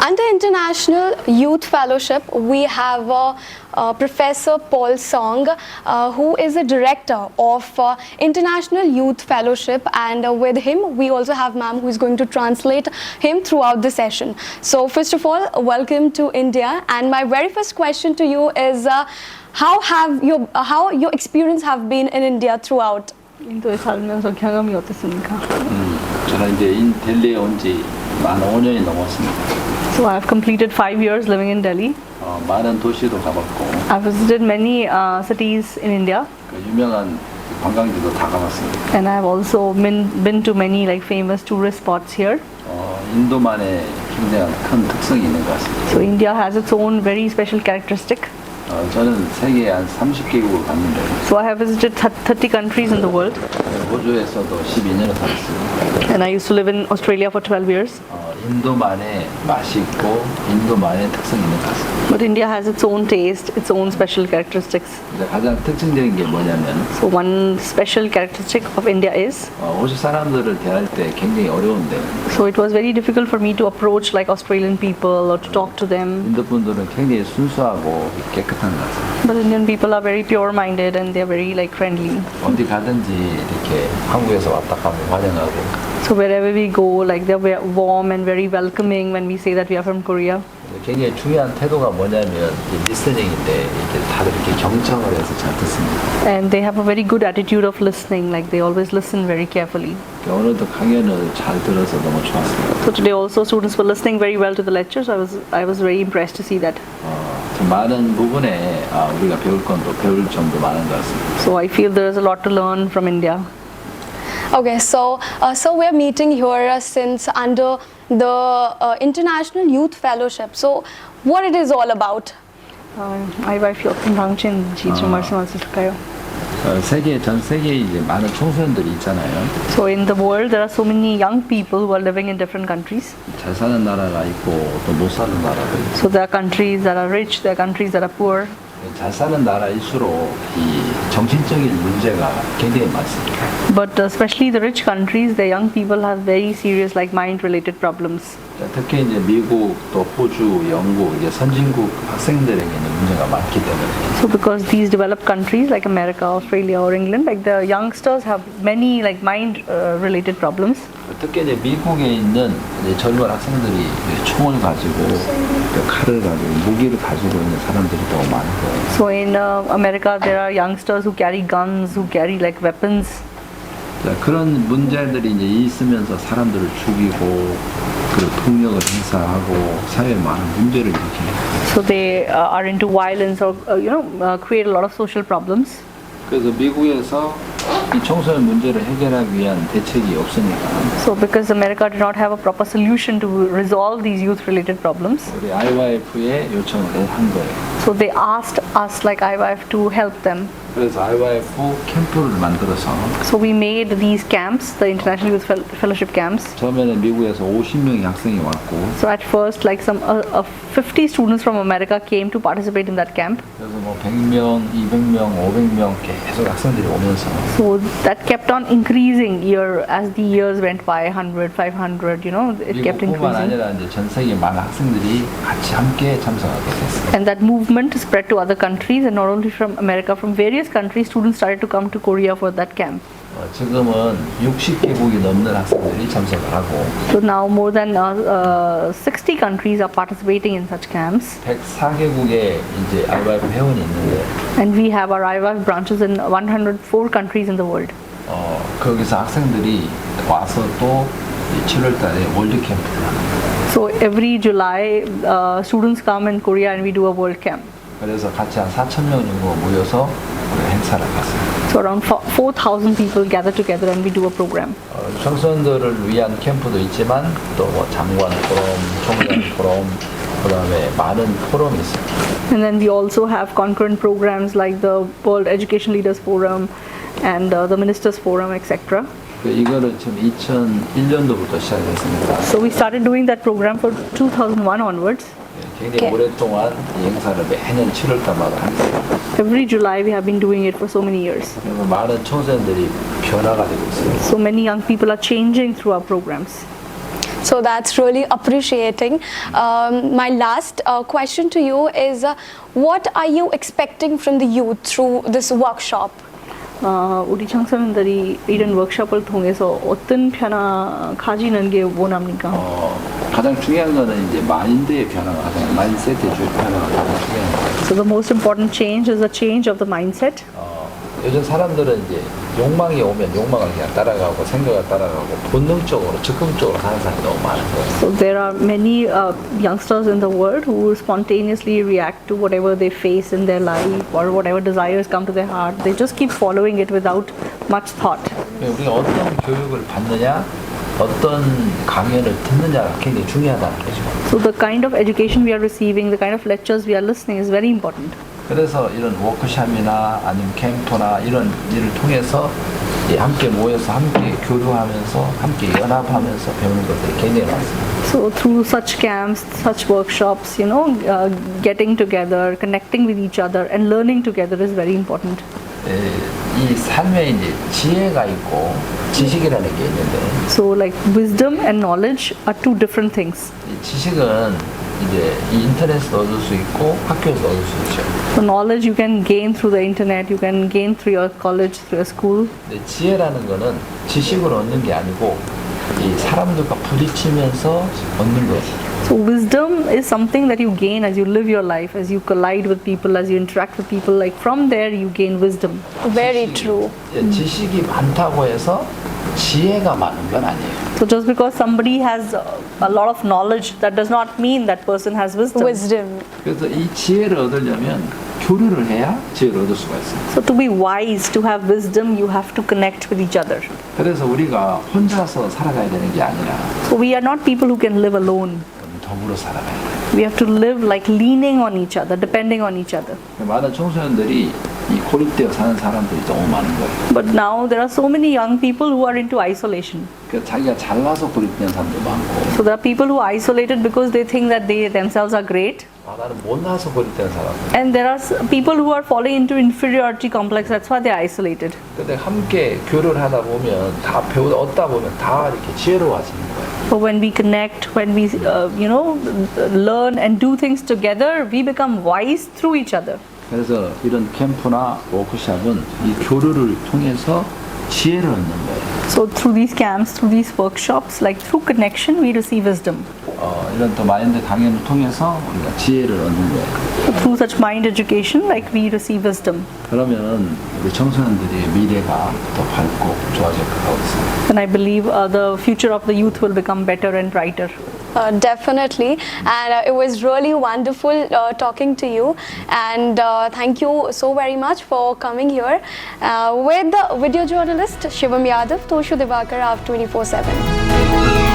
Under International Youth Fellowship, we have Professor Paul Song, who is the director of International Youth Fellowship, and with him we also have ma'am who is going to translate him throughout the session. So first of all, welcome to India, and my very first question to you is how your experience have been in India throughout? 인도에 살면서 경험이 어땠습니까? 저는 이제 델리에 온 지 만 5년이 넘었습니다. So I have completed 5 years living in Delhi. 많은 도시도 가봤고, I visited many cities in India, 그 유명한 관광지도 다 가봤습니다. and I have also been to many like famous tourist spots here. 인도만의 굉장히 큰 특성이 있는 것 같습니다. So India has its own very special characteristic. 저는 세계 한 30개국을 갔는데, So I have visited 30 countries in the world, 호주에서도 12년을 살았습니다. and I used to live in Australia for 12 years. 인도만의 맛이 있고 인도만의 특성이 있는 것 같습니다. But India has its own taste, its own special characteristics. 근데 가장 특징적인 게 뭐냐면, So one special characteristic of India is, 호주 사람들을 대할 때 굉장히 어려운데, so it was very difficult for me to approach like Australian people or to talk to them. 인도 분들은 굉장히 순수하고 깨끗한 것 같습니다. But Indian people are very pure-minded and they're very like friendly. 어디 가든지 이렇게 한국에서 왔다 가면 환영하고, So wherever we go, like they're very warm and very welcoming when we say that we are from Korea. 굉장히 중요한 태도가 뭐냐면 리스닝인데 이렇게 다들 이렇게 경청을 해서 잘 듣습니다. And they have a very good attitude of listening, like they always listen very carefully. 오늘도 강연을 잘 들어서 너무 좋았습니다. So today also students were listening very well to the lecture, so I was very impressed to see that. 좀 많은 부분에 우리가 배울 건 또 배울 점도 많은 것 같습니다. So I feel there is a lot to learn from India. Okay, so we're meeting here since under the International Youth Fellowship. So what it is all about? IAAFT 당신지 좀 말씀해 주실까요? 전 세계에 이제 많은 청소년들이 있잖아요. So in the world there are so many young people who are living in different countries. 잘 사는 나라가 있고 또 못 사는 나라가 있고. So there are countries that are rich, there are countries that are poor. 잘 사는 나라일수록 이 정신적인 문제가 굉장히 많습니다. But especially the rich countries, the young people have very serious like mind-related problems. 특히 이제 미국, 또 호주, 영국, 이제 선진국 학생들에게는 문제가 많기 때문에. So because these developed countries like America, Australia, or England, like the youngsters have many like mind-related problems. 특히 이제 미국에 있는 이제 젊은 학생들이 총을 가지고 칼을 가지고 무기를 가지고 있는 사람들이 더 많은 거예요. So in America, there are youngsters who carry guns, who carry like weapons. 그런 문제들이 이제 있으면서 사람들을 죽이고 그리고 폭력을 행사하고 사회에 많은 문제를 일으킵니다. So they are into violence or create a lot of social problems. 그래서 미국에서 이 청소년 문제를 해결하기 위한 대책이 없으니까. So because America did not have a proper solution to resolve these youth-related problems. 우리 IAAFT에 요청을 한 거예요. So they asked us like IAAFT to help them. 그래서 IAAFT 캠프를 만들어서. So we made these camps, the International Youth Fellowship camps. 처음에는 미국에서 50명의 학생이 왔고. So at first, like some 50 students from America came to participate in that camp. 그래서 뭐 100명, 200명, 500명 계속 학생들이 오면서. So that kept on increasing as the years went by, 100, 500, it kept increasing. 미국뿐만 아니라 이제 전 세계 많은 학생들이 같이 함께 참석하게 됐어요. And that movement spread to other countries, and not only from America, from various countries, students started to come to Korea for that camp. 지금은 60개국이 넘는 학생들이 참석을 하고. So now more than 60 countries are participating in such camps. 104개국에 이제 IAAF 회원이 있는데. And we have our IAAF branches in 104 countries in the world. 거기서 학생들이 와서 또 7월달에 월드 캠프를 합니다. So every July, students come in Korea and we do a world camp. 그래서 같이 한 4,000명 정도 모여서 행사를 갔어요. So around 4,000 people gather together and we do a program. 청소년들을 위한 캠프도 있지만 또 뭐 장관 포럼, 총장 포럼, 그다음에 많은 포럼이 있습니다. And then we also have concurrent programs like the World Education Leaders Forum and the Ministers Forum, etc. 이거를 지금 2001년도부터 시작했습니다. So we started doing that program for 2001 onwards. 굉장히 오랫동안 이 행사를 매년 7월달마다 합니다. Every July we have been doing it for so many years. 그래서 많은 청소년들이 변화가 되고 있어요. So many young people are changing through our programs. So that's really appreciating. My last question to you is, what are you expecting from the youth through this workshop? 우리 청소년들이 이런 워크숍을 통해서 어떤 변화 가지는 게 원합니까? 가장 중요한 거는 이제 마인드의 변화가 가장 마인드셋의 변화가 가장 중요한 거예요. So the most important change is a change of the mindset. 요즘 사람들은 이제 욕망이 오면 욕망을 그냥 따라가고 생각을 따라가고 본능적으로 즉흥적으로 하는 사람이 너무 많아서 So there are many youngsters in the world who spontaneously react to whatever they face in their life or whatever desires come to their heart. They just keep following it without much thought. 우리가 어떤 교육을 받느냐 어떤 강연을 듣느냐가 굉장히 중요하다는 거죠. So the kind of education we are receiving, the kind of lectures we are listening is very important. 그래서 이런 워크숍이나 아니면 캠프나 이런 일을 통해서 함께 모여서 함께 교류하면서 함께 연합하면서 배우는 것들이 굉장히 많습니다. So through such camps, such workshops, getting together, connecting with each other and learning together is very important. 이 삶에 이제 지혜가 있고 지식이라는 게 있는데 So like wisdom and knowledge are two different things. 이 지식은 이제 이 인터넷에서 얻을 수 있고 학교에서 얻을 수 있죠. So knowledge you can gain through the internet, you can gain through your college, through your school. 근데 지혜라는 거는 지식으로 얻는 게 아니고 이 사람들과 부딪히면서 얻는 거예요. So wisdom is something that you gain as you live your life, as you collide with people, as you interact with people. Like from there you gain wisdom. Very true. 지식이 많다고 해서 지혜가 많은 건 아니에요. So just because somebody has a lot of knowledge, that does not mean that person has wisdom. Wisdom. 그래서 이 지혜를 얻으려면 교류를 해야 지혜를 얻을 수가 있어요. So to be wise, to have wisdom, you have to connect with each other. 그래서 우리가 혼자서 살아가야 되는 게 아니라 So we are not people who can live alone. 더불어 살아가야 돼요. We have to live like leaning on each other, depending on each other. 많은 청소년들이 이 고립되어 사는 사람들이 너무 많은 거예요. But now there are so many young people who are into isolation. 그러니까 자기가 잘나서 고립된 사람도 많고 So there are people who are isolated because they think that they themselves are great. 나는 못나서 고립된 사람. And there are people who are falling into inferiority complex. That's why they are isolated. 근데 함께 교류를 하다 보면 다 배우다 얻다 보면 다 이렇게 지혜로워지는 거예요. But when we connect, when we learn and do things together, we become wise through each other. 그래서 이런 캠프나 워크숍은 이 교류를 통해서 지혜를 얻는 거예요. So through these camps, through these workshops, like through connection, we receive wisdom. 이런 또 마인드 강연을 통해서 우리가 지혜를 얻는 거예요. So through such mind education, like we receive wisdom. 그러면 우리 청소년들의 미래가 더 밝고 좋아질 것 같습니다. And I believe the future of the youth will become better and brighter. Definitely, and it was really wonderful talking to you, and thank you so very much for coming here with the video journalist Shivam Yadav, Toshu Divakar of 24/7.